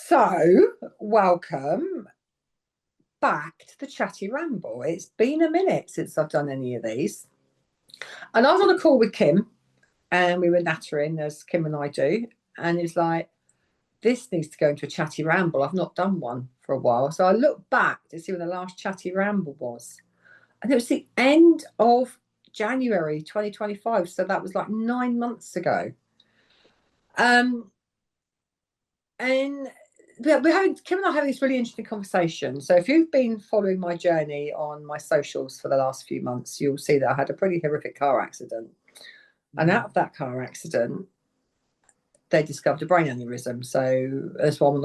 So, welcome back to the Chatty Ramble. It's been a minute since I've done any of these. And I was on a call with Kim, and we were nattering, as Kim and I do. And it's like, this needs to go into a Chatty Ramble. I've not done one for a while. So I looked back to see when the last Chatty Ramble was. And it was the end of January 2025. So that was like 9 months ago. And Kim and I having this really interesting conversation. So if you've been following my journey on my socials for the last few months, you'll see that I had a pretty horrific car accident. And out of that car accident, they discovered a brain aneurysm. So that's why I was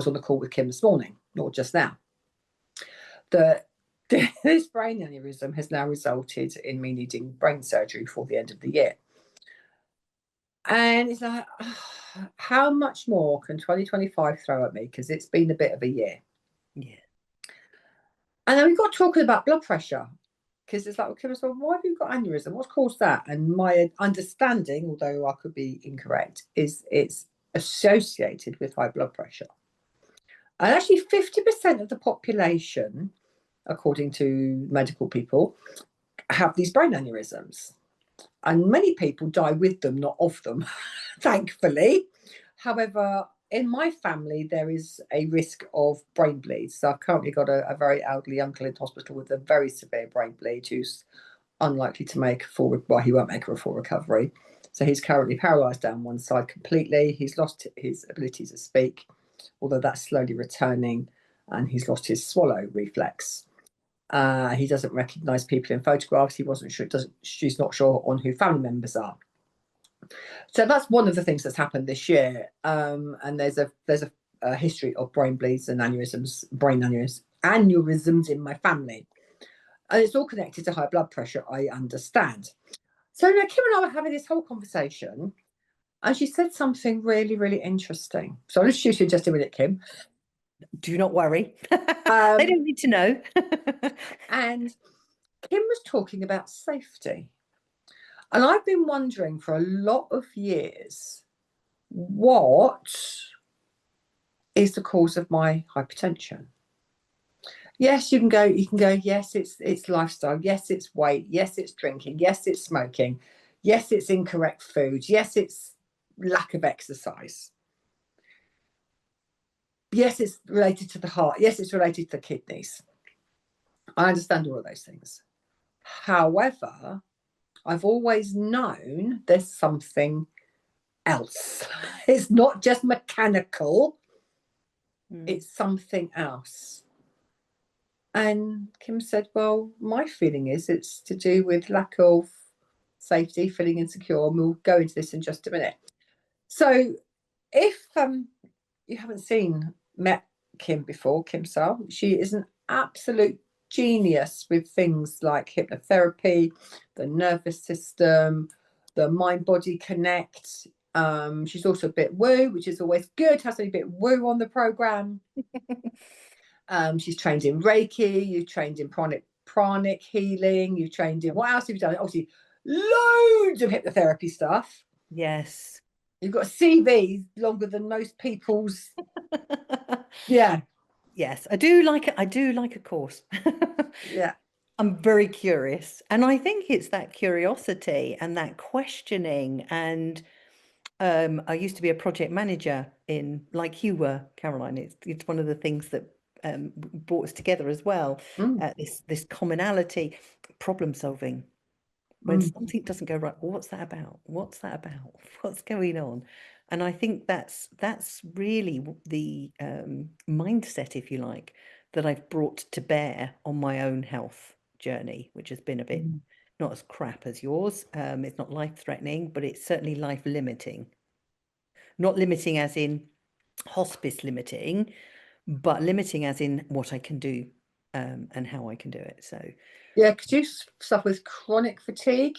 on the call with Kim this morning, not just now. This brain aneurysm has now resulted in me needing brain surgery for the end of the year. And it's like, how much more can 2025 throw at me? Because it's been a bit of a year. Yeah. And then we got talking about blood pressure. Because it's like, okay, so why have you got aneurysm? What's caused that? And my understanding, although I could be incorrect, is it's associated with high blood pressure. And actually 50% of the population, according to medical people, have these brain aneurysms. And many people die with them, not of them, thankfully. However, in my family, there is a risk of brain bleeds. So I've currently got a very elderly uncle in hospital with a very severe brain bleed who's unlikely to make he won't make a full recovery. So he's currently paralysed down one side completely. He's lost his ability to speak, although that's slowly returning, and he's lost his swallow reflex. He doesn't recognise people in photographs. He wasn't sure. She's not sure on who family members are. So that's one of the things that's happened this year. And there's a history of brain bleeds and brain aneurysms in my family, and it's all connected to high blood pressure, I understand. So now Kim and I were having this whole conversation, and she said something really, really interesting. So I'll introduce you in just a minute, Kim. Do not worry. They don't need to know. And Kim was talking about safety. And I've been wondering for a lot of years, what is the cause of my hypertension? Yes, you can go, yes, it's lifestyle. Yes, it's weight. Yes, it's drinking. Yes, it's smoking. Yes, it's incorrect food. Yes, it's lack of exercise. Yes, it's related to the heart. Yes, it's related to the kidneys. I understand all of those things. However, I've always known there's something else. It's not just mechanical. It's something else. And Kim said, well, my feeling is it's to do with lack of safety, feeling insecure, and we'll go into this in just a minute. So if you haven't met Kim before, Kim Searle, she is an absolute genius with things like hypnotherapy, the nervous system, the mind-body connect. She's also a bit woo, which is always good, has a bit woo on the program. She's trained in Reiki, you've trained in pranic healing, you've trained in, what else have you done? Obviously, loads of hypnotherapy stuff. Yes. You've got a CV longer than most people's. Yeah. Yes, I do like a course. Yeah. I'm very curious. And I think it's that curiosity and that questioning. And I used to be a project manager like you were, Caroline. It's one of the things that brought us together as well. This commonality, problem solving. When something doesn't go right, what's that about? What's that about? What's going on? And I think that's really the mindset, if you like, that I've brought to bear on my own health journey, which has been a bit not as crap as yours. It's not life-threatening, but it's certainly life-limiting. Not limiting as in hospice limiting, but limiting as in what I can do and how I can do it. So yeah, because you suffer with chronic fatigue.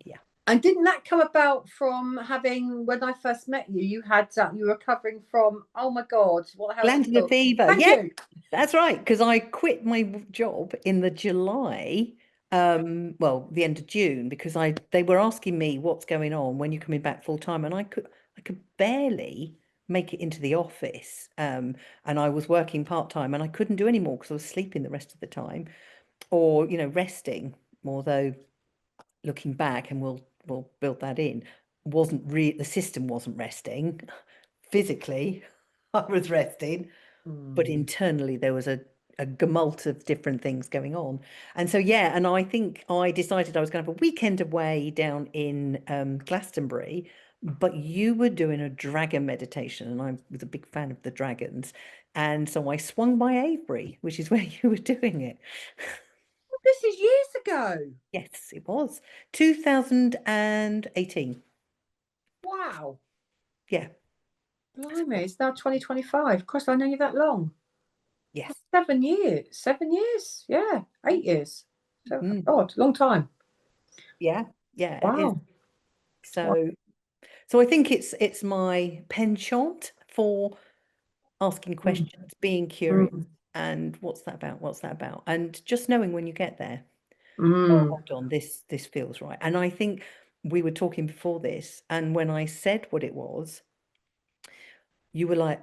Yeah. And didn't that come about from having, when I first met you, you were recovering from, oh my God, what the hell? Glandular fever. Thank you. That's right. Because I quit my job in the July, the end of June, because they were asking me what's going on when you're coming back full time, and I could barely make it into the office, and I was working part-time, and I couldn't do any more because I was sleeping the rest of the time, or resting. Although looking back, and we'll build that in, the system wasn't resting physically. I was resting, but internally there was a tumult of different things going on. And so, yeah, and I think I decided I was going to have a weekend away down in Glastonbury, but you were doing a dragon meditation, and I was a big fan of the dragons. And so I swung by Avebury, which is where you were doing it. This is years ago. Yes, it was 2018. Wow. Yeah. Blimey, it's now 2025. Of course, I know you that long. Yes. 7 years. 7 years. Yeah. 8 years. So, God, long time. Yeah. Yeah. It is. Wow. So I think it's my penchant for asking questions, being curious, and what's that about? What's that about? And just knowing when you get there, oh, hold on, this feels right. And I think we were talking before this, and when I said what it was, you were like,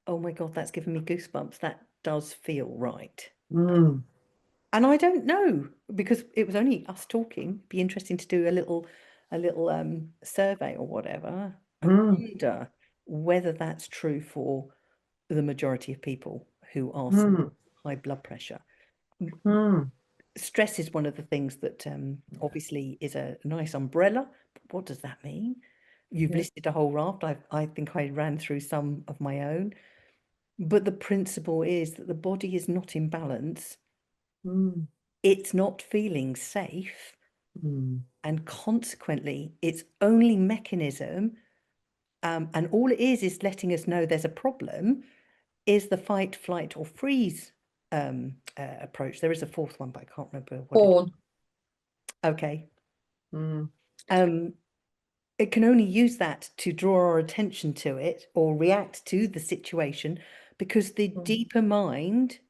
oh my God, that's given me goosebumps. That does feel right. And I don't know, because it was only us talking. It'd be interesting to do a little survey or whatever. I wonder whether that's true for the majority of people who are high blood pressure. Stress is one of the things that obviously is a nice umbrella. But what does that mean? You've listed a whole raft. I think I ran through some of my own. But the principle is that the body is not in balance. It's not feeling safe. And consequently, its only mechanism, and all it is letting us know there's a problem, is the fight, flight, or freeze approach. There is a fourth one, but I can't remember what it is. Okay. It can only use that to draw our attention to it or react to the situation, because the deeper mind,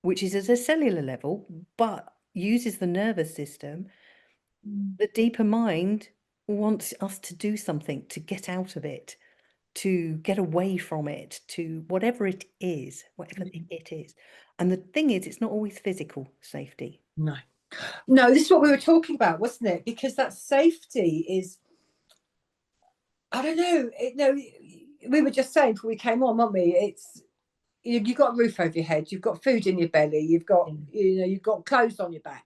which is at a cellular level, but uses the nervous system, the deeper mind wants us to do something, to get out of it, to get away from it, to whatever it is, whatever it is. And the thing is, it's not always physical safety. No, this is what we were talking about, wasn't it? Because that safety is, I don't know, we were just saying before we came on, weren't we? It's, you've got a roof over your head, you've got food in your belly, you've got, you've got clothes on your back.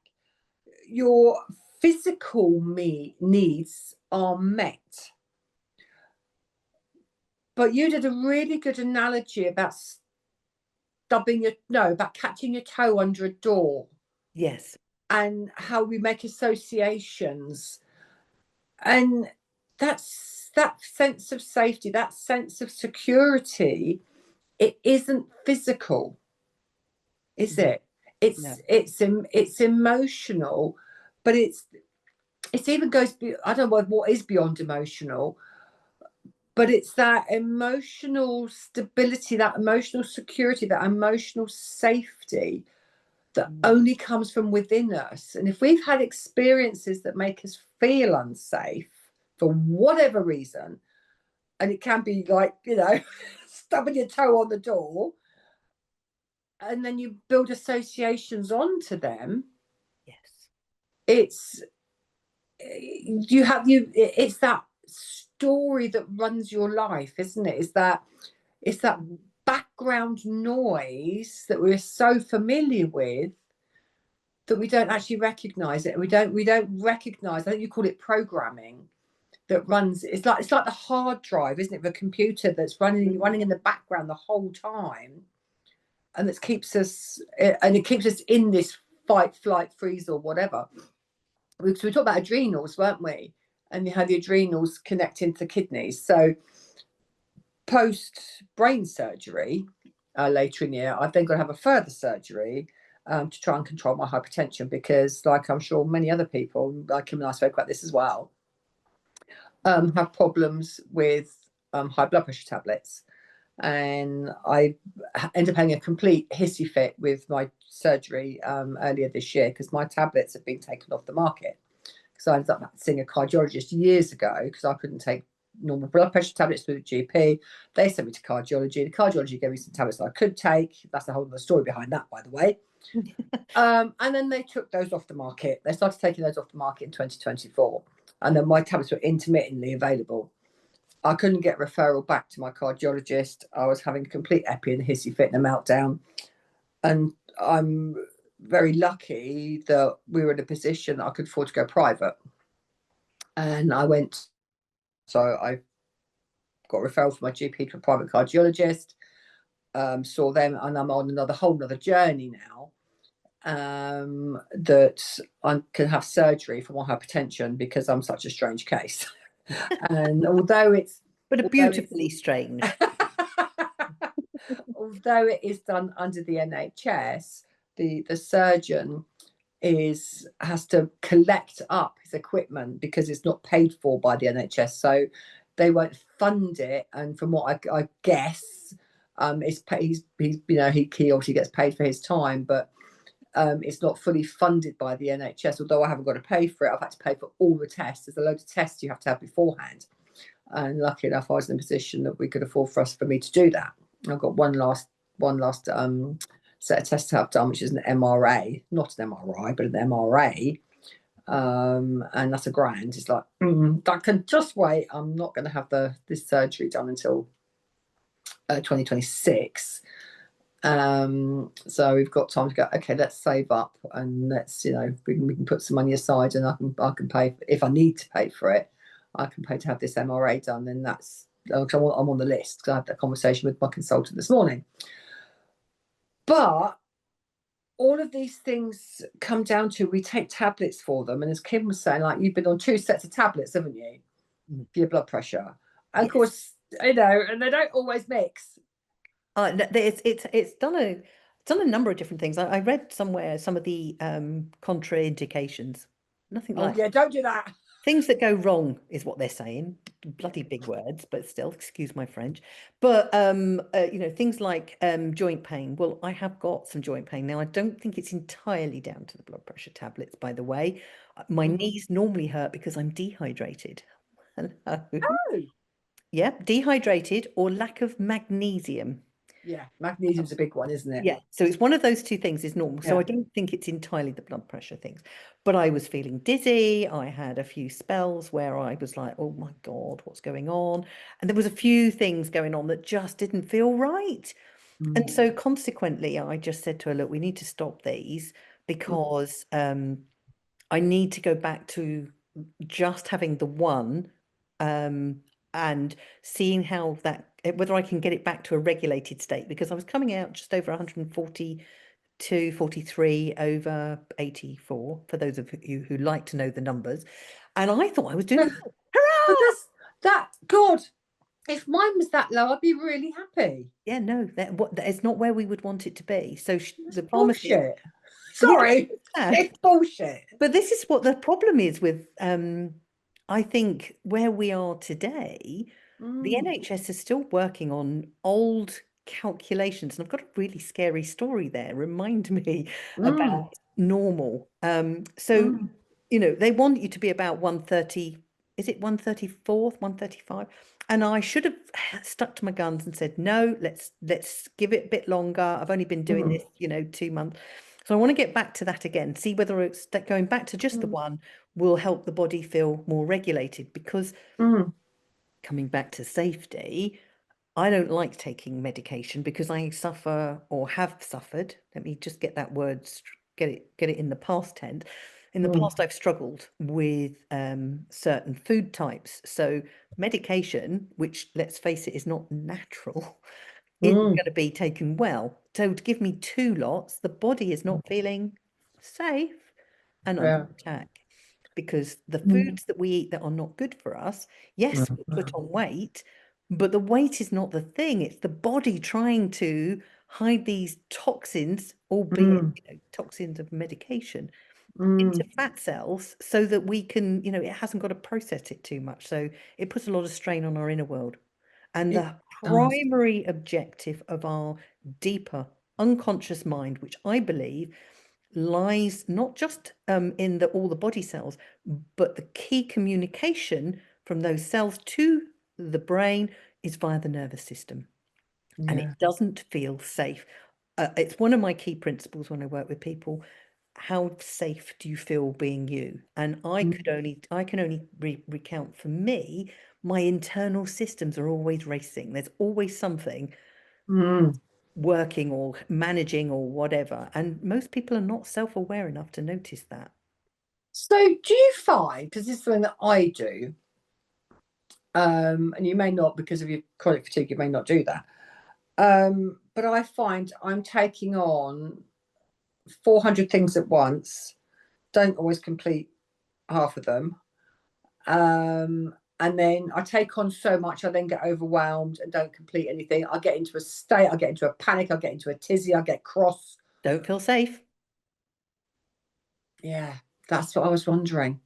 Your physical needs are met. But you did a really good analogy about about catching your toe under a door. Yes. And how we make associations. And that's that sense of safety, that sense of security, it isn't physical, is it? It's emotional, but it even goes, I don't know what is beyond emotional, but it's that emotional stability, that emotional security, that emotional safety that only comes from within us. And if we've had experiences that make us feel unsafe for whatever reason, and it can be like, stubbing your toe on the door, and then you build associations onto them. Yes. It's that story that runs your life, isn't it? It's that background noise that we're so familiar with that we don't actually recognize it. We don't recognize, I think you call it programming, that runs, it's like the hard drive, isn't it, of a computer that's running in the background the whole time, and it keeps us in this fight, flight, freeze, or whatever. We talked about adrenals, weren't we? And you had the adrenals connecting to the kidneys. So post brain surgery, later in the year, I've then got to have a further surgery to try and control my hypertension, because, like I'm sure many other people, like Kim and I spoke about this as well, have problems with high blood pressure tablets. And I ended up having a complete hissy fit with my surgery earlier this year, because my tablets have been taken off the market. Because I ended up seeing a cardiologist years ago because I couldn't take normal blood pressure tablets through the GP. They sent me to cardiology. The cardiology gave me some tablets that I could take. That's a whole other story behind that, by the way. And then they took those off the market. They started taking those off the market in 2024. And then my tablets were intermittently available. I couldn't get referral back to my cardiologist. I was having a complete epi and a hissy fit and a meltdown. And I'm very lucky that we were in a position that I could afford to go private. And I went, so I got a referral from my GP to a private cardiologist, saw them, and I'm on another whole other journey now, that I can have surgery for my hypertension because I'm such a strange case. And although it's But a beautifully strange. although it is done under the NHS, the surgeon has to collect up his equipment because it's not paid for by the NHS, so they won't fund it. And from what I guess, he's he obviously gets paid for his time, but it's not fully funded by the NHS. Although I haven't got to pay for it, I've had to pay for all the tests. There's a load of tests you have to have beforehand, and lucky enough, I was in a position that we could afford for me to do that. I've got one last set of tests to have done, which is an MRA, not an MRI, but an MRA. And that's £1,000. It's like, that can just wait. I'm not going to have this surgery done until 2026. So we've got time to go, okay, let's save up and let's, we can put some money aside, and I can pay, if I need to pay for it, I can pay to have this MRA done. And that's, I'm on the list because I had that conversation with my consultant this morning. But all of these things come down to, we take tablets for them. And as Kim was saying, like, you've been on 2 sets of tablets, haven't you? For your blood pressure. And yes. Of course, and they don't always mix. It's done a number of different things. I read somewhere some of the contraindications. Nothing like. Oh yeah, don't do that. Things that go wrong is what they're saying. Bloody big words, but still, excuse my French. But things like joint pain. Well, I have got some joint pain now. I don't think it's entirely down to the blood pressure tablets, by the way. My knees normally hurt because I'm dehydrated. Hello. Oh. Yeah, dehydrated or lack of magnesium. Yeah, magnesium's a big one, isn't it? Yeah, so it's one of those two things is normal. So I don't think it's entirely the blood pressure things. But I was feeling dizzy. I had a few spells where I was like, oh my God, what's going on? And there was a few things going on that just didn't feel right. And so consequently, I just said to her, look, we need to stop these because I need to go back to just having the one and seeing how whether I can get it back to a regulated state, because I was coming out just over 142, 43 over 84, for those of you who like to know the numbers. And I thought I was doing hurrah! But God, if mine was that low, I'd be really happy. Yeah, no, it's not where we would want it to be. So the pharmacy. Bullshit. Sorry, it's bullshit. But this is what the problem is with, I think, where we are today. The NHS is still working on old calculations. And I've got a really scary story there. Remind me about normal. So, they want you to be about 130. Is it 134, 135? And I should have stuck to my guns and said, no, let's give it a bit longer. I've only been doing this, 2 months. So I want to get back to that again, see whether it's going back to just the one will help the body feel more regulated, because coming back to safety, I don't like taking medication because I suffer or have suffered. Let me just get that word, get it in the past tense. In the past, I've struggled with certain food types. So medication, which, let's face it, is not natural, isn't going to be taken well. So to give me 2 lots, the body is not feeling safe and under attack, because the foods that we eat that are not good for us, yes, we put on weight, but the weight is not the thing. It's the body trying to hide these toxins, albeit toxins of medication, into fat cells so that we can, it hasn't got to process it too much. So it puts a lot of strain on our inner world. And the primary objective of our deeper unconscious mind, which I believe lies not just in all the body cells, but the key communication from those cells to the brain is via the nervous system, and it doesn't feel safe. It's one of my key principles when I work with people. How safe do you feel being you? And I can only recount for me, my internal systems are always racing. There's always something working or managing or whatever. And most people are not self-aware enough to notice that. So do you find, because this is something that I do, and you may not, because of your chronic fatigue, you may not do that. But I find I'm taking on 400 things at once, don't always complete half of them. And then I take on so much, I then get overwhelmed and don't complete anything. I get into a state, I get into a panic, I get into a tizzy, I get cross. Don't feel safe. Yeah, that's what I was wondering.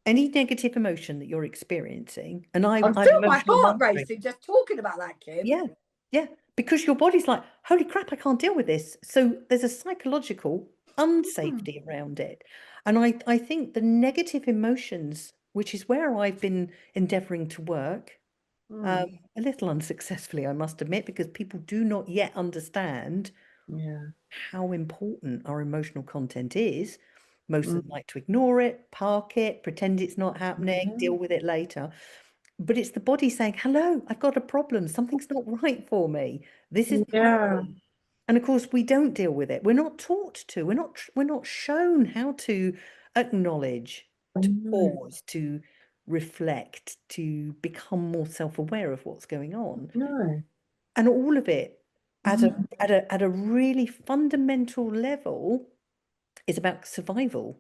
Any negative emotion that you're experiencing, and I I'm feel my emotional heart mastery. racing just talking about that, Kim. Yeah, yeah, because your body's like, holy crap, I can't deal with this. So there's a psychological unsafety around it. And I think the negative emotions, which is where I've been endeavoring to work, a little unsuccessfully, I must admit, because people do not yet understand how important our emotional content is. Most of them like to ignore it, park it, pretend it's not happening, deal with it later. But it's the body saying, hello, I've got a problem. Something's not right for me. This is the problem. And of course, we don't deal with it. We're not taught to. We're not shown how to acknowledge, to pause, to reflect, to become more self-aware of what's going on. No. And all of it at a really fundamental level is about survival.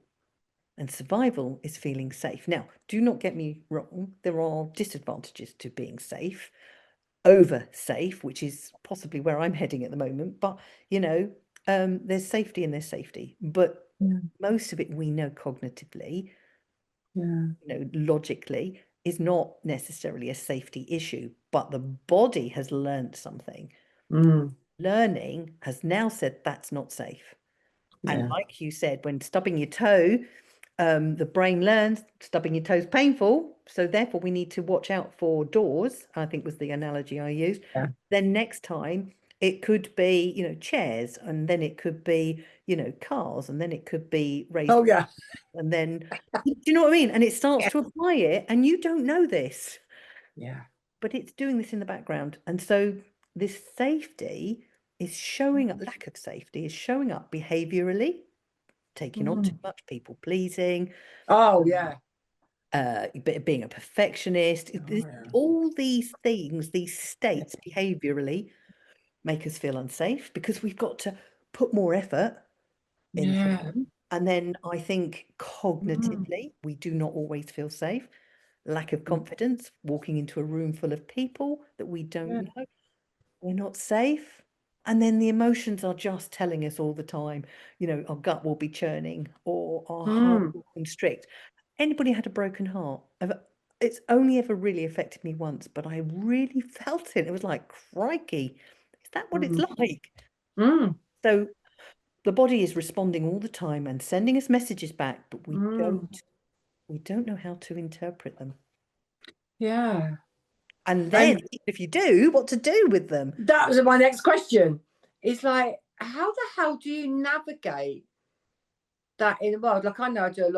And survival is feeling safe. Now, do not get me wrong, there are disadvantages to being safe, over safe, which is possibly where I'm heading at the moment. But, there's safety and there's safety. But most of it we know cognitively, logically, is not necessarily a safety issue. But the body has learned something. Learning has now said that's not safe. And like you said, when stubbing your toe, the brain learns stubbing your toe is painful. So therefore we need to watch out for doors, I think was the analogy I used. Then next time it could be, chairs, and then it could be, cars, and then it could be raised. Oh, yeah. And then, do you know what I mean? And it starts to apply it, and you don't know this. Yeah. But it's doing this in the background. And so this safety is showing up, lack of safety is showing up behaviorally, taking on too much, people pleasing. Oh, yeah. Being a perfectionist. All these things, these states behaviorally make us feel unsafe because we've got to put more effort into them. And then I think cognitively, we do not always feel safe. Lack of confidence, walking into a room full of people that we don't know, we're not safe. And then the emotions are just telling us all the time, our gut will be churning or our heart will constrict. Anybody had a broken heart? It's only ever really affected me once, but I really felt it. It was like, crikey, is that what it's like? So the body is responding all the time and sending us messages back, but we don't know how to interpret them. Yeah. And then if you do, what to do with them? That was my next question. It's like, how the hell do you navigate that in the world? Like, I know I do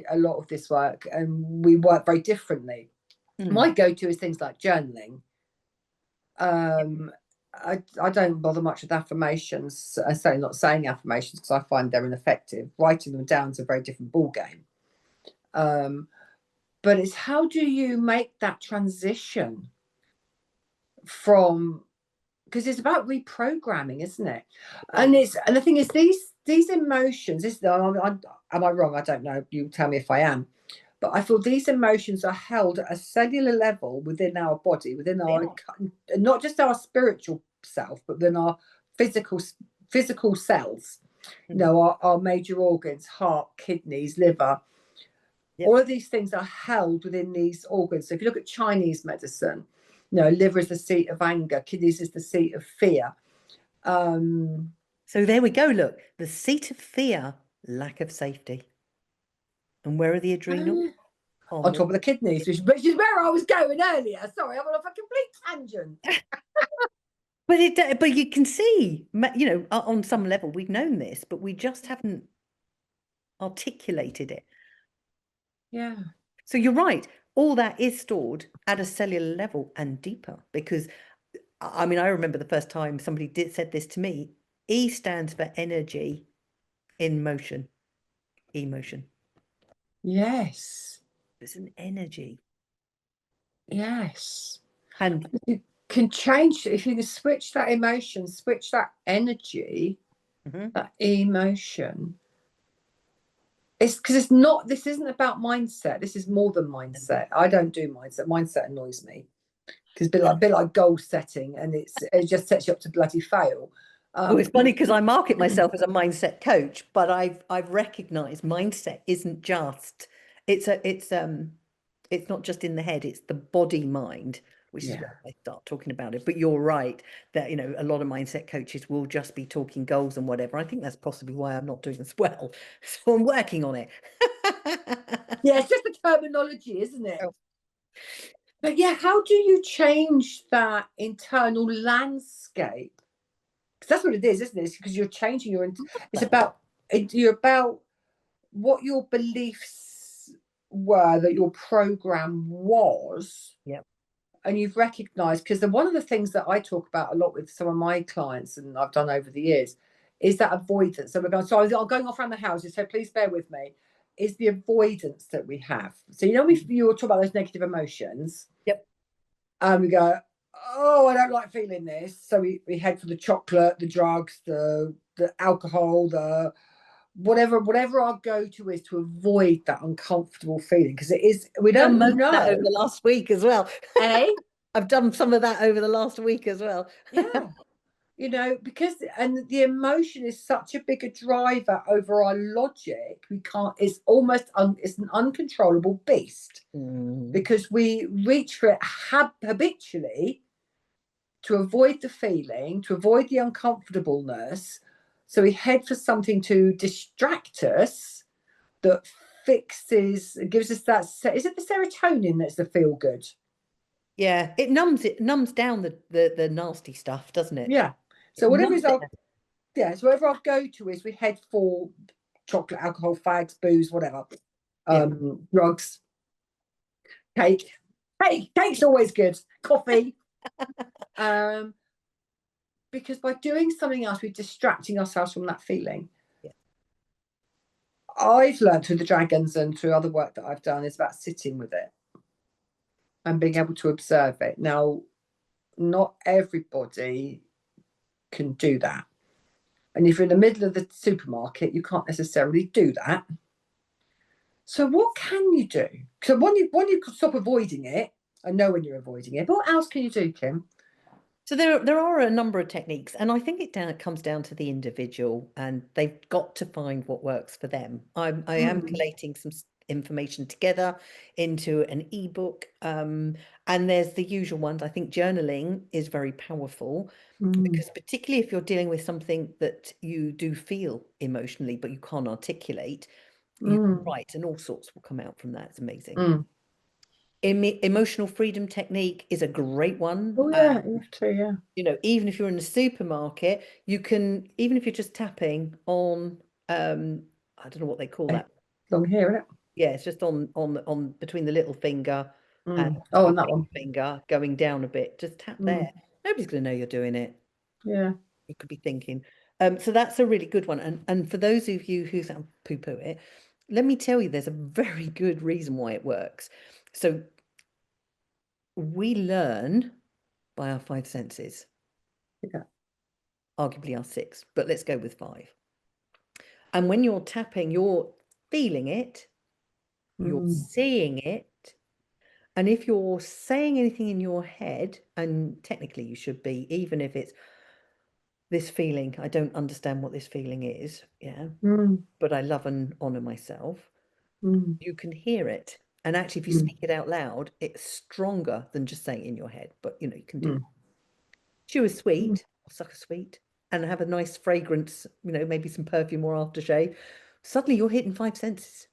a lot of this work, and we work very differently. My go-to is things like journaling. I don't bother much with affirmations. I say not saying affirmations because I find they're ineffective. Writing them down is a very different ball game. But it's how do you make that transition from, because it's about reprogramming, isn't it? And the thing is, these emotions. Am I wrong? I don't know. You tell me if I am. But I feel these emotions are held at a cellular level within our body, within our, not just our spiritual self, but within our physical cells. Our major organs, heart, kidneys, liver. All of these things are held within these organs. So if you look at Chinese medicine, liver is the seat of anger, kidneys is the seat of fear. So there we go. Look, the seat of fear, lack of safety. And where are the adrenals? on top of the kidneys, which is where I was going earlier. Sorry, I'm on a complete tangent. But you can see, you know, on some level we've known this, but we just haven't articulated it. Yeah. So you're right. All that is stored at a cellular level and deeper, because I mean, I remember the first time somebody said this to me. E stands for energy in motion, emotion. Yes. It's an energy. Yes. And you can change, if you can switch that emotion, switch that energy, that emotion. It's because it's not, this isn't about mindset. This is more than mindset. I don't do mindset. Mindset annoys me because it's a bit like goal setting, and it just sets you up to bloody fail. well, it's funny because I market myself as a mindset coach, but I've recognized mindset isn't just it's not just in the head, it's the body mind, which is where I start talking about it. But you're right that, you know, a lot of mindset coaches will just be talking goals and whatever. I think that's possibly why I'm not doing as well. So I'm working on it. Yeah, it's just the terminology, isn't it? Oh. But yeah, how do you change that internal landscape? Because that's what it is, isn't it? It's because you're changing it's about what your beliefs were, that your program was. Yep. And you've recognized, because one of the things that I talk about a lot with some of my clients, and I've done over the years, is that avoidance. So I'm going off around the houses, so please bear with me, is the avoidance that we have. So, you know, you were talking about those negative emotions. Yep. And we go, oh, I don't like feeling this. So we head for the chocolate, the drugs, the alcohol, the whatever our go-to is to avoid that uncomfortable feeling, because it is, we don't know that over the last week as well. I've done some of that over the last week as well. Yeah, you know, because the emotion is such a bigger driver over our logic. We can't, it's almost it's an uncontrollable beast, because we reach for it habitually to avoid the feeling, to avoid the uncomfortableness. So we head for something to distract us that gives us that. Is it the serotonin that's the feel good? Yeah, it numbs down the nasty stuff, doesn't it? Yeah. So whatever is so whatever our go-to is, we head for chocolate, alcohol, fags, booze, whatever. Drugs, cake. Hey, cake's always good. Coffee. Because by doing something else, we're distracting ourselves from that feeling. Yeah. I've learned through the dragons and through other work that I've done is about sitting with it and being able to observe it. Now, not everybody can do that. And if you're in the middle of the supermarket, you can't necessarily do that. So what can you do? So one, you could stop avoiding it and know when you're avoiding it. But what else can you do, Kim? So there are a number of techniques, and I think it comes down to the individual, and they've got to find what works for them. I am collating some information together into an ebook, and there's the usual ones. I think journaling is very powerful, because particularly if you're dealing with something that you do feel emotionally but you can't articulate, you can write, and all sorts will come out from that. It's amazing. Emotional freedom technique is a great one. Oh yeah, you have to, yeah. You know, even if you're in the supermarket, you can, even if you're just tapping on, I don't know what they call that. Long here, isn't it? Yeah, it's just on between the little finger and and that one finger going down a bit. Just tap there. Nobody's going to know you're doing it. Yeah. You could be thinking. So that's a really good one. And for those of you who poo-poo it, let me tell you, there's a very good reason why it works. So we learn by our five senses. Yeah. Arguably our six, but let's go with five. And when you're tapping, you're feeling it, you're seeing it. And if you're saying anything in your head, and technically you should be, even if it's this feeling, I don't understand what this feeling is, yeah, but I love and honor myself, you can hear it. And actually, if you speak it out loud, it's stronger than just saying it in your head. But, you know, you can do chew a sweet, or suck a sweet, and have a nice fragrance, you know, maybe some perfume or aftershave. Suddenly you're hitting five senses.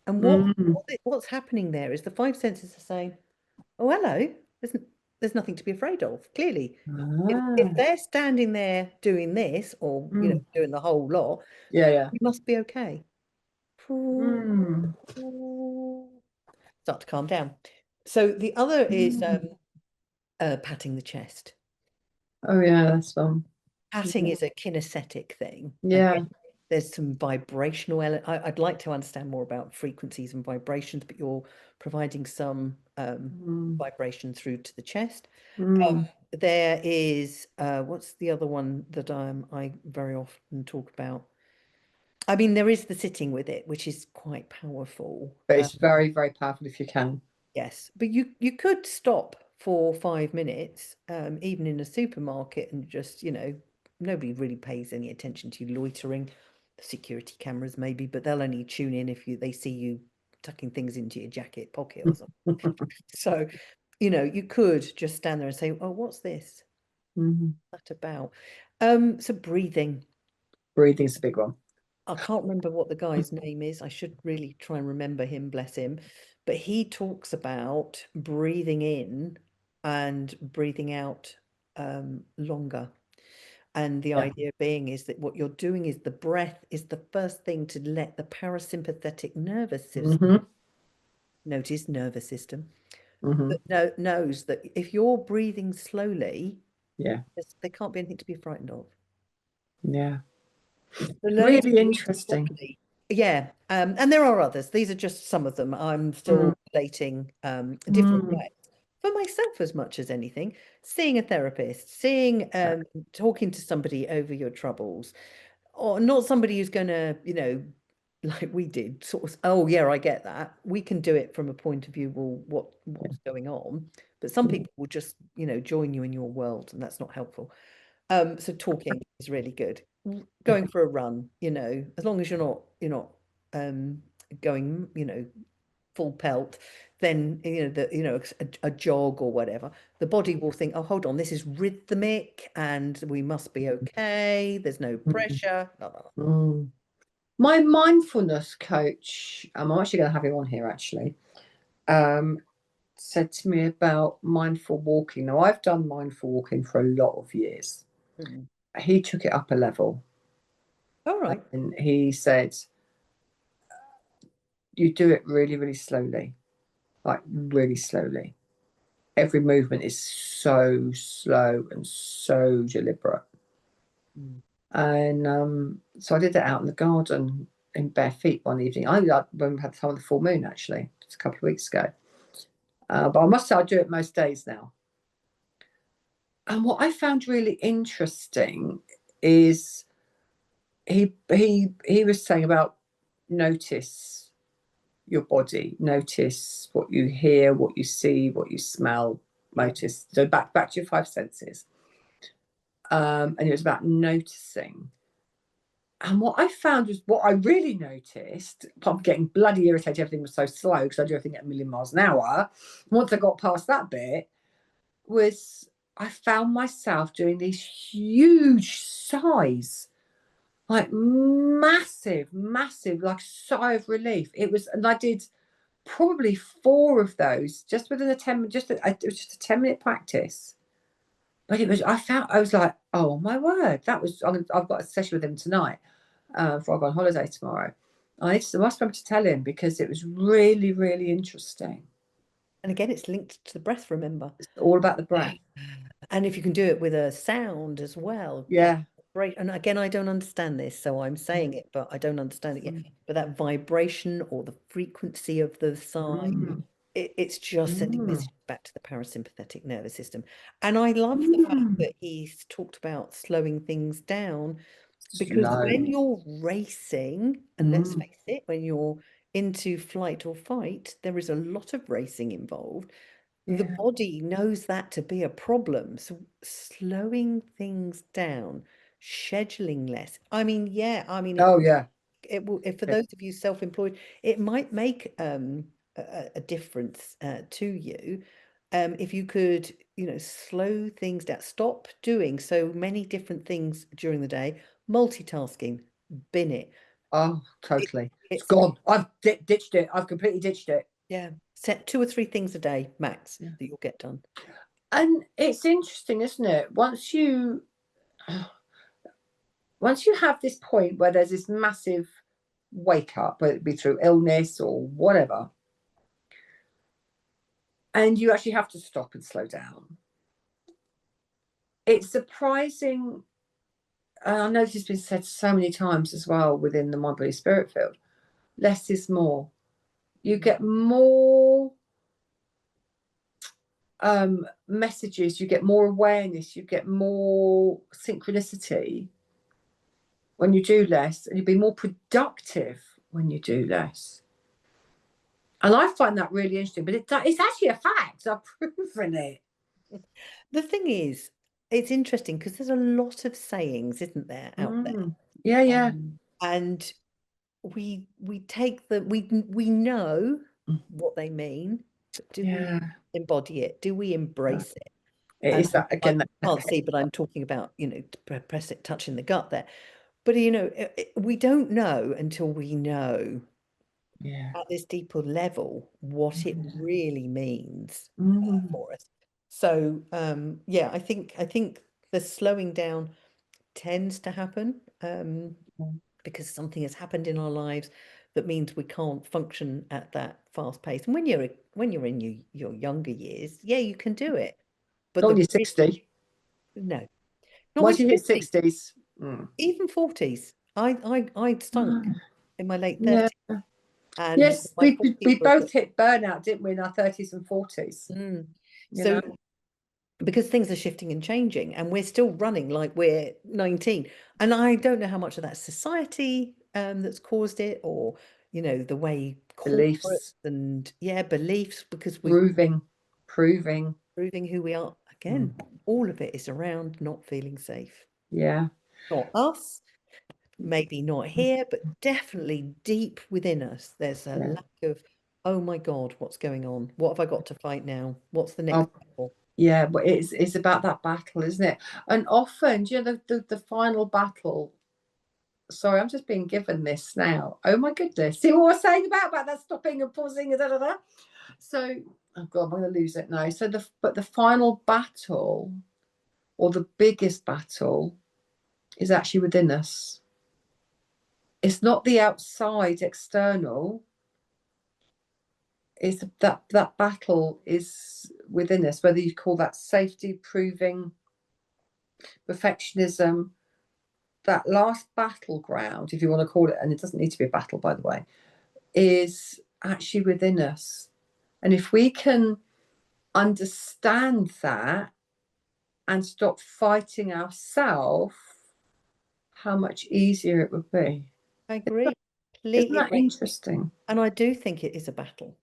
And Mm. what's happening there is the five senses are saying, oh, hello, there's nothing to be afraid of. Clearly, if Ah. they're standing there doing this, or Mm. doing the whole lot, Yeah, yeah. you must be okay. Mm. Start to calm down. So the other is Mm. patting the chest. Oh, yeah, that's fun. Patting is a kinesthetic thing. Yeah. Again, there's some vibrational I'd like to understand more about frequencies and vibrations, but you're providing some Mm. vibration through to the chest. Mm. There is what's the other one that I very often talk about? I mean, there is the sitting with it, which is quite powerful. But it's very, very powerful if you can. Yes, but you could stop for 5 minutes, even in a supermarket, and just, nobody really pays any attention to you loitering. The security cameras maybe, but they'll only tune in if they see you tucking things into your jacket pocket or something. So, you could just stand there and say, "Oh, what's this? Mm. What's that about?" So breathing. Breathing's a big one. I can't remember what the guy's name is. I should really try and remember him, bless him. But he talks about breathing in and breathing out longer. And the Yeah. idea being is that what you're doing is the breath is the first thing to let the parasympathetic nervous system, Mm-hmm. notice nervous system, Mm-hmm. that knows that if you're breathing slowly, Yeah. there can't be anything to be frightened of. Yeah. So learning to Really breathe interesting. properly. Yeah, and there are others. These are just some of them. I'm Mm. still dating different Mm. ways for myself as much as anything. Seeing a therapist, seeing Yeah. talking to somebody over your troubles, or not somebody who's going to, like we did, sort of. Oh yeah, I get that. We can do it from a point of view. Well, Yeah. what's going on? But some Mm. people will just, join you in your world, and that's not helpful. So talking is really good. Yeah. Going for a run, as long as you're not um going, full pelt, then a jog or whatever, the body will think, oh, hold on, this is rhythmic and we must be okay. There's no Mm. pressure. Blah, blah, blah. Mm. My mindfulness coach, I'm actually going to have him on here actually, um, said to me about mindful walking. Now, I've done mindful walking for a lot of years. Mm. He took it up a level All right. and he said, you do it really, really slowly, like really slowly. Every movement is so slow and so deliberate. Mm. And so I did it out in the garden in bare feet one evening. I when we had the time of the full moon actually, just a couple of weeks ago. But I must say I do it most days now. And what I found really interesting is he was saying about notice your body, notice what you hear, what you see, what you smell, Yeah. notice. So back to your five senses. And it was about noticing. And what I found was what I really noticed, apart from getting bloody irritated, everything was so slow because I do everything at a million miles an hour. Once I got past that bit, was I found myself doing these huge sighs, like massive, massive, like sigh of relief. It was, and I did probably four of those just within a 10, it was just a 10-minute practice. But it was, I was like, oh my word, that was, I've got a session with him tonight before I go on holiday tomorrow. I must remember to tell him because it was really, really interesting. And again, it's linked to the breath, remember. It's all about the breath. And if you can do it with a sound as well, Yeah. great. And again, I don't understand this, so I'm saying it, but I don't understand it yet. But that vibration or the frequency of the sigh, Mm. it's just sending Mm. messages back to the parasympathetic nervous system. And I love the fact Mm. that he's talked about slowing things down, because Slow. when you're racing, and let's Mm. face it, when you're into flight or fight, there is a lot of racing involved. The Yeah. body knows that to be a problem. So slowing things down, scheduling less. I mean, yeah, I mean, Oh yeah. it will, if for Yeah. those of you self-employed, it might make a difference to you. If you could, slow things down, stop doing so many different things during the day, multitasking, bin it. Oh, totally. It's It's gone. I've ditched it. I've completely ditched it. yeah. Set 2 or 3 things a day max Yeah. that you'll get done. And it's interesting, isn't it? Once you have this point where there's this massive wake up, whether it be through illness or whatever, and you actually have to stop and slow down, it's surprising. And I know this has been said so many times as well within the mind body spirit field, less is more. You get more messages, you get more awareness, you get more synchronicity when you do less, and you'll be more productive when you do less. And I find that really interesting, but it's actually a fact. I've proven it. The thing is, it's interesting because there's a lot of sayings, isn't there, out there? Yeah. And we take them, we know what they mean, but do we embody it? Do we embrace it? It is that again. I can't see, but I'm talking about, press it, touching the gut there. But we don't know until we know at this deeper level what it really means for us. So yeah, I think the slowing down tends to happen because something has happened in our lives that means we can't function at that fast pace. And when you're in your younger years, yeah, you can do it. But Not when you're 60. no, not when Once you you're hit 50, 60s. even 40s. I stunk in my late 30s. Yeah. And Yes, my we 40s were both hit burnout, didn't we, in our 30s and 40s? So because things are shifting and changing, and we're still running like we're 19. And I don't know how much of that's society that's caused it, or the way corporates beliefs, and beliefs, because we're proving who we are. Again, all of it is around not feeling safe. Yeah. Not us, maybe not here, but definitely deep within us, there's a lack of, oh my God, what's going on? What have I got to fight now? What's the next battle? Yeah, but it's about that battle, isn't it? And often, the final battle. Sorry, I'm just being given this now. Oh my goodness. See what I was saying about that stopping and pausing and da. So, oh God, I'm going to lose it now. So the final battle, or the biggest battle, is actually within us. It's not the outside external. It's that battle is within us, whether you call that safety, proving, perfectionism, that last battleground, if you want to call it, and it doesn't need to be a battle, by the way, is actually within us. And if we can understand that and stop fighting ourselves, how much easier it would be. I agree. Isn't Completely that agree. interesting? And I do think it is a battle.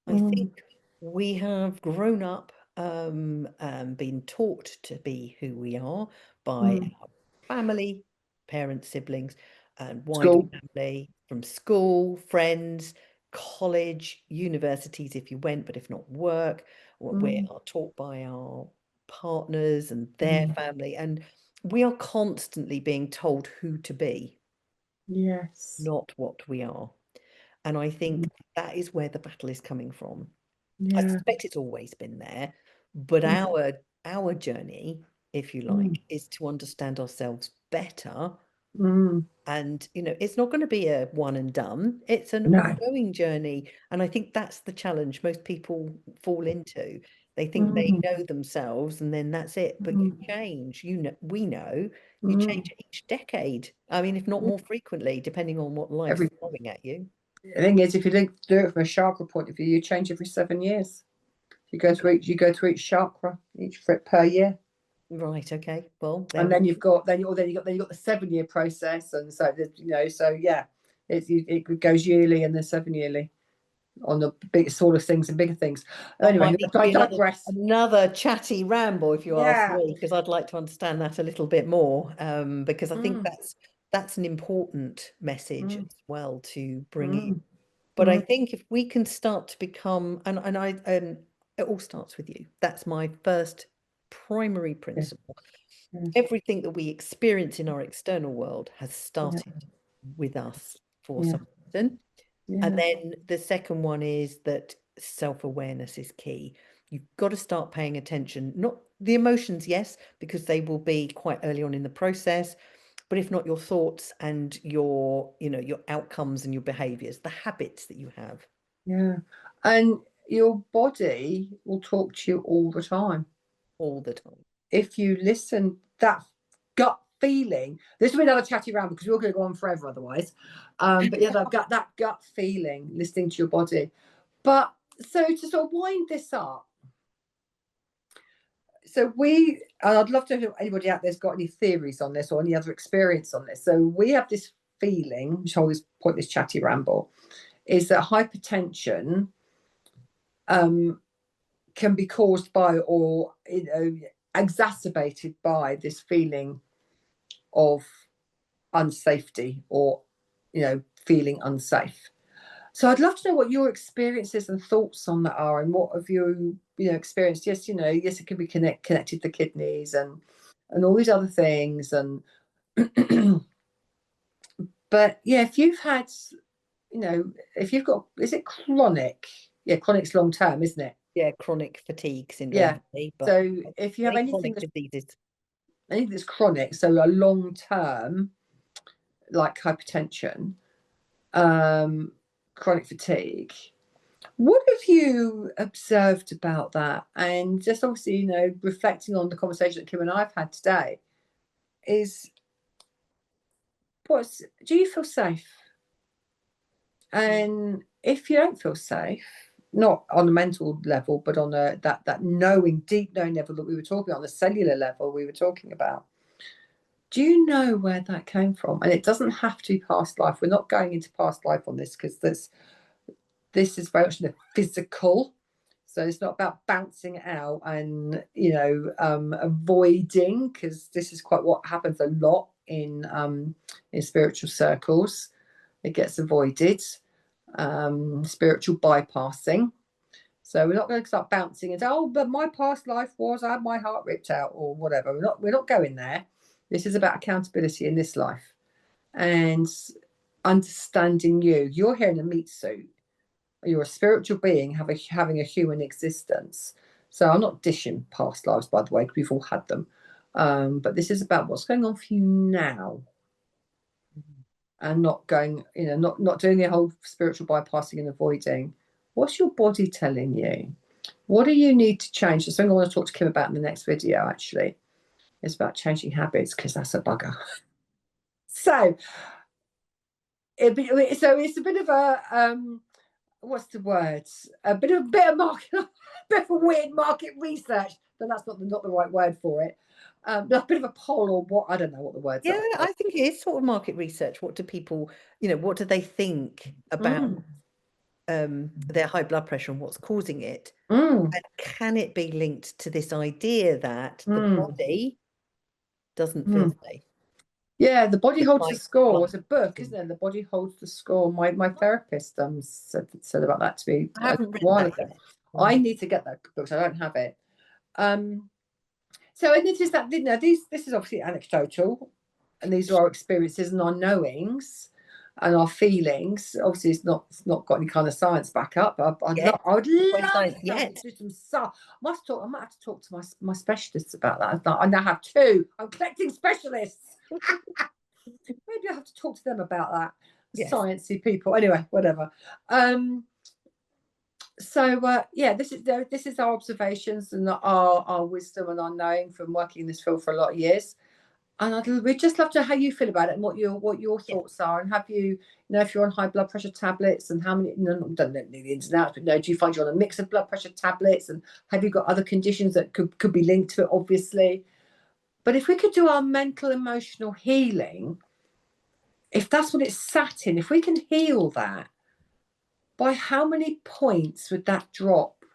I think we have grown up, been taught to be who we are by our family, parents, siblings, and wider School. family, from school, friends, college, universities if you went, but if not work, we are taught by our partners and their family. And we are constantly being told who to be, Yes. not what we are. And I think that is where the battle is coming from. I Yeah. suspect it's always been there, but our journey, if you like, is to understand ourselves better. And it's not going to be a one and done. It's an No. ongoing journey. And I think that's the challenge most people fall into. They think they know themselves and then that's it. But you change, we know you change each decade. I mean, if not more frequently, depending on what life's throwing at you. The thing is, if you do it from a chakra point of view, you change every 7 years. You go through each chakra, each per year. Right. Okay. Well, And then you've got then you got the 7 year process, and so so yeah, it goes yearly and then 7 yearly on the big sort of things and bigger things. That Anyway, might need to I be digress. another chatty ramble, if you ask Yeah. me, because I'd like to understand that a little bit more. Because I think that's an important message as well to bring in. But I think if we can start to become, and I it all starts with you. That's my first primary principle. Everything that we experience in our external world has started with us. for some reason. Yeah. And then the second one is that self-awareness is key. You've got to start paying attention, not the emotions, yes, because they will be quite early on in the process, but if not your thoughts and your, your outcomes and your behaviors, the habits that you have. Yeah. And your body will talk to you all the time. All the time. If you listen, that gut feeling, this will be another chatty round because we're going to go on forever otherwise. But yeah, that gut feeling, listening to your body. But so to sort of wind this up, so I'd love to know if anybody out there's got any theories on this or any other experience on this. So we have this feeling, which I always point this chatty ramble, is that hypertension can be caused by or exacerbated by this feeling of unsafety or feeling unsafe. So I'd love to know what your experiences and thoughts on that are, and what have you experienced? Yes, yes, it can be connected to the kidneys and all these other things, and but yeah, if you've had, if you've got, is it chronic? Yeah, chronic's long term, isn't it? Yeah, chronic fatigue syndrome. Yeah. But so if you have anything that's chronic, so a long term, like hypertension, chronic fatigue, what have you observed about that? And just obviously, reflecting on the conversation that Kim and I have had today, is do you feel safe? And if you don't feel safe, not on a mental level, but on that deep knowing level that we were talking on, the cellular level we were talking about, do you know where that came from? And it doesn't have to be past life. We're not going into past life on this because this is very much the physical. So it's not about bouncing it out and avoiding, because this is quite what happens a lot in spiritual circles. It gets avoided, spiritual bypassing. So we're not going to start bouncing and say, oh, but my past life was I had my heart ripped out or whatever. We're not going there. This is about accountability in this life and understanding you. You're here in a meat suit. You're a spiritual being having a human existence. So I'm not dishing past lives, by the way, because we've all had them. But this is about what's going on for you now. And not going, not doing the whole spiritual bypassing and avoiding. What's your body telling you? What do you need to change? That's something I want to talk to Kim about in the next video, actually. It's about changing habits, because that's a bugger. So it's a bit of a what's the word? A bit of market, a bit of a weird market research. But that's not the right word for it. A bit of a poll or what? I don't know what the words are. Yeah, I think it is sort of market research. What do people, what do they think about their high blood pressure and what's causing it? And can it be linked to this idea that the body doesn't feel safe? Yeah, the body holds the score. It's a book, isn't it? The body holds the score. My therapist said about that to me a while ago. I need to get that book, so I don't have it. So, and this is this is obviously anecdotal, and these are our experiences and our knowings and our feelings. Obviously, it's not got any kind of science backup. I would love to do some. I might have to talk to my specialists about that. I now have two. I'm collecting specialists. Maybe I have to talk to them about that. Yes. Sciencey people. Anyway, whatever. So this is our observations and our wisdom and our knowing from working in this field for a lot of years. And we'd just love to know how you feel about it and what your thoughts are. And have you, if you're on high blood pressure tablets, and how many, don't know the ins and outs, but do you find you're on a mix of blood pressure tablets, and have you got other conditions that could be linked to it, obviously. But if we could do our mental emotional healing, if that's what it's sat in, if we can heal that, by how many points would that drop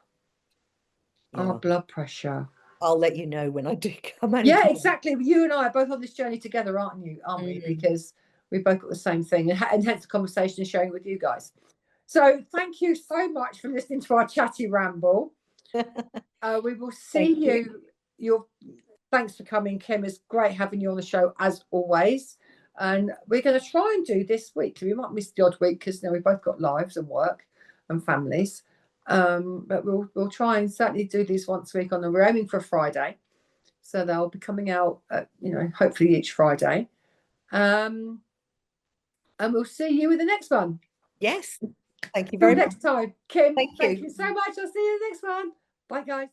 our blood pressure? I'll let you know when I do come out. Yeah, exactly. You and I are both on this journey together, aren't we? Because we've both got the same thing, and hence the conversation and sharing with you guys. So thank you so much for listening to our chatty ramble. We will see you. Thanks for coming, Kim. It's great having you on the show as always. And we're going to try and do this week. We might miss the odd week because we've both got lives and work and families. But we'll try and certainly do these once a week. We're aiming for a Friday, so they'll be coming out, hopefully each Friday. And we'll see you with the next one. Yes. Thank you very much. Next time, Kim. Thank you so much. I'll see you in the next one. Bye, guys.